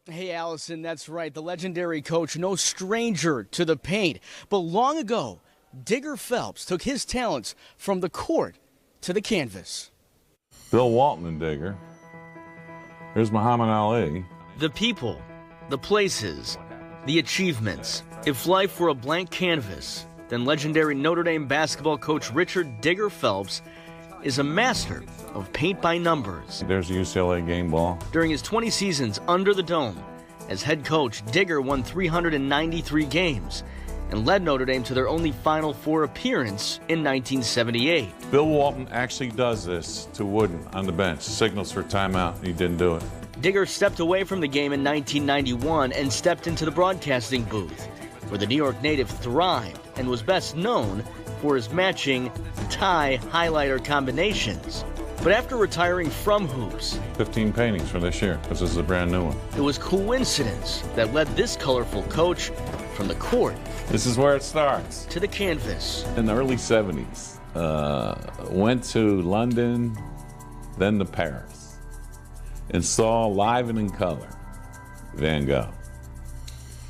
Hey, Allison, that's right. The legendary coach, no stranger to the paint. But long ago, Digger Phelps took his talents from the court to the canvas. Bill Walton and Digger. Here's Muhammad Ali. The people, the places, the achievements. If life were a blank canvas, then legendary Notre Dame basketball coach Richard Digger Phelps is a master of paint by numbers. There's a UCLA game ball. During his 20 seasons under the dome, as head coach, Digger won 393 games and led Notre Dame to their only Final Four appearance in 1978. Bill Walton actually does this to Wooden on the bench. Signals for timeout. He didn't do it. Digger stepped away from the game in 1991 and stepped into the broadcasting booth, where the New York native thrived and was best known for his matching tie highlighter combinations. But after retiring from hoops, 15 paintings for this year. This is a brand new one. It was coincidence that led this colorful coach from the court. This is where it starts. To the canvas. In the early 70s, went to London, then to Paris, and saw live and in color Van Gogh.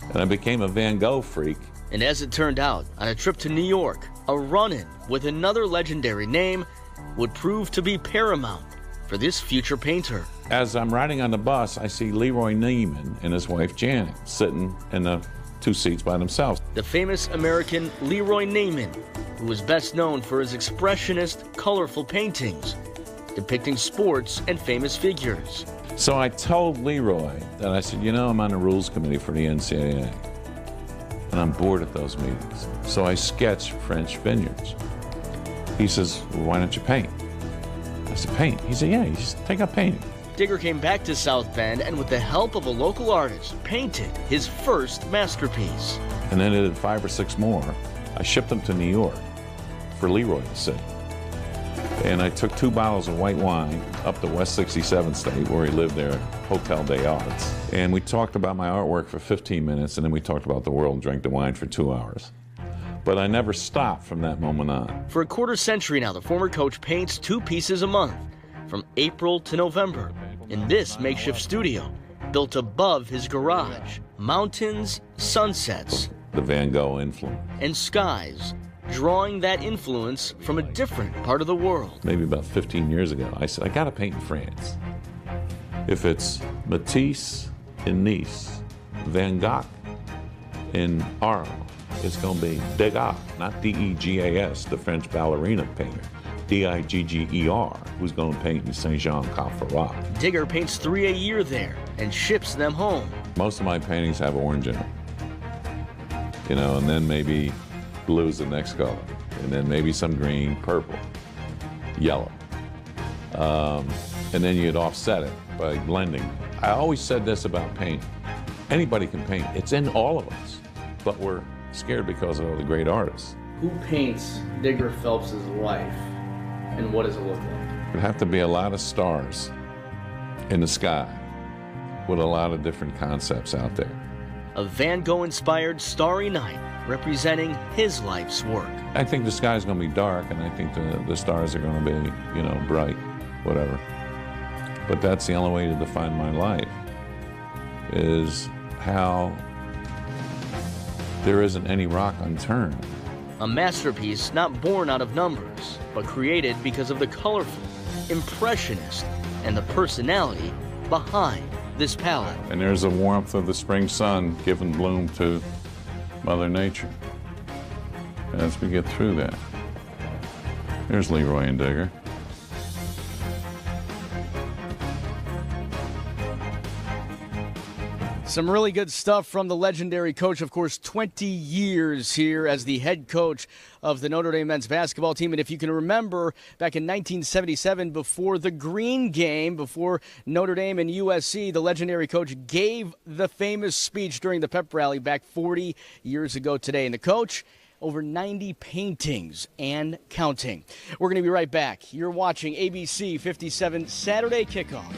And I became a Van Gogh freak. And as it turned out, on a trip to New York, a run-in with another legendary name would prove to be paramount for this future painter. As I'm riding on the bus, I see Leroy Neiman and his wife Janet sitting in the two seats by themselves. The famous American Leroy Neiman, who was best known for his expressionist, colorful paintings depicting sports and famous figures. So I told Leroy that I said, you know, I'm on the rules committee for the NCAA, and I'm bored at those meetings. So I sketch French vineyards. He says, well, why don't you paint? I said, paint? He said, yeah, you just take up painting. Digger came back to South Bend and with the help of a local artist, painted his first masterpiece. And then I did 5 or 6 more. I shipped them to New York for Leroy to see. And I took 2 bottles of white wine up to West 67th State, where he lived there, Hotel des Arts. And we talked about my artwork for 15 minutes, and then we talked about the world and drank the wine for 2 hours. But I never stopped from that moment on. For a quarter century now, the former coach paints 2 pieces a month, from April to November, in this makeshift studio, built above his garage. Mountains, sunsets, The Van Gogh influence. and skies, drawing that influence from a different part of the world. Maybe about 15 years ago, I said, I gotta paint in France. If it's Matisse in Nice, Van Gogh in Arles, it's gonna be Degas, not D-E-G-A-S, the French ballerina painter. D-I-G-G-E-R, who's gonna paint in Saint-Jean-Cap-Ferrat. Digger paints 3 a year there and ships them home. Most of my paintings have orange in them. You know, and then maybe blue's the next color. And then maybe some green, purple, yellow. And then you'd offset it by blending. I always said this about paint. Anybody can paint. It's in all of us. But we're scared because of all the great artists. Who paints Digger Phelps' life, and what does it look like? It'd have to be a lot of stars in the sky with a lot of different concepts out there. A Van Gogh-inspired starry night representing his life's work. I think the sky's going to be dark, and I think the stars are going to be, you know, bright, whatever. But that's the only way to define my life, is how there isn't any rock unturned. A masterpiece not born out of numbers, but created because of the colorful, impressionist, and the personality behind this palette. And there's the warmth of the spring sun giving bloom to Mother Nature. As we get through that, there's Leroy and Digger. Some really good stuff from the legendary coach. Of course, 20 years here as the head coach of the Notre Dame men's basketball team. And if you can remember, back in 1977, before the Green Game, before Notre Dame and USC, the legendary coach gave the famous speech during the pep rally back 40 years ago today. And the coach, over 90 paintings and counting. We're going to be right back. You're watching ABC 57 Saturday Kickoff.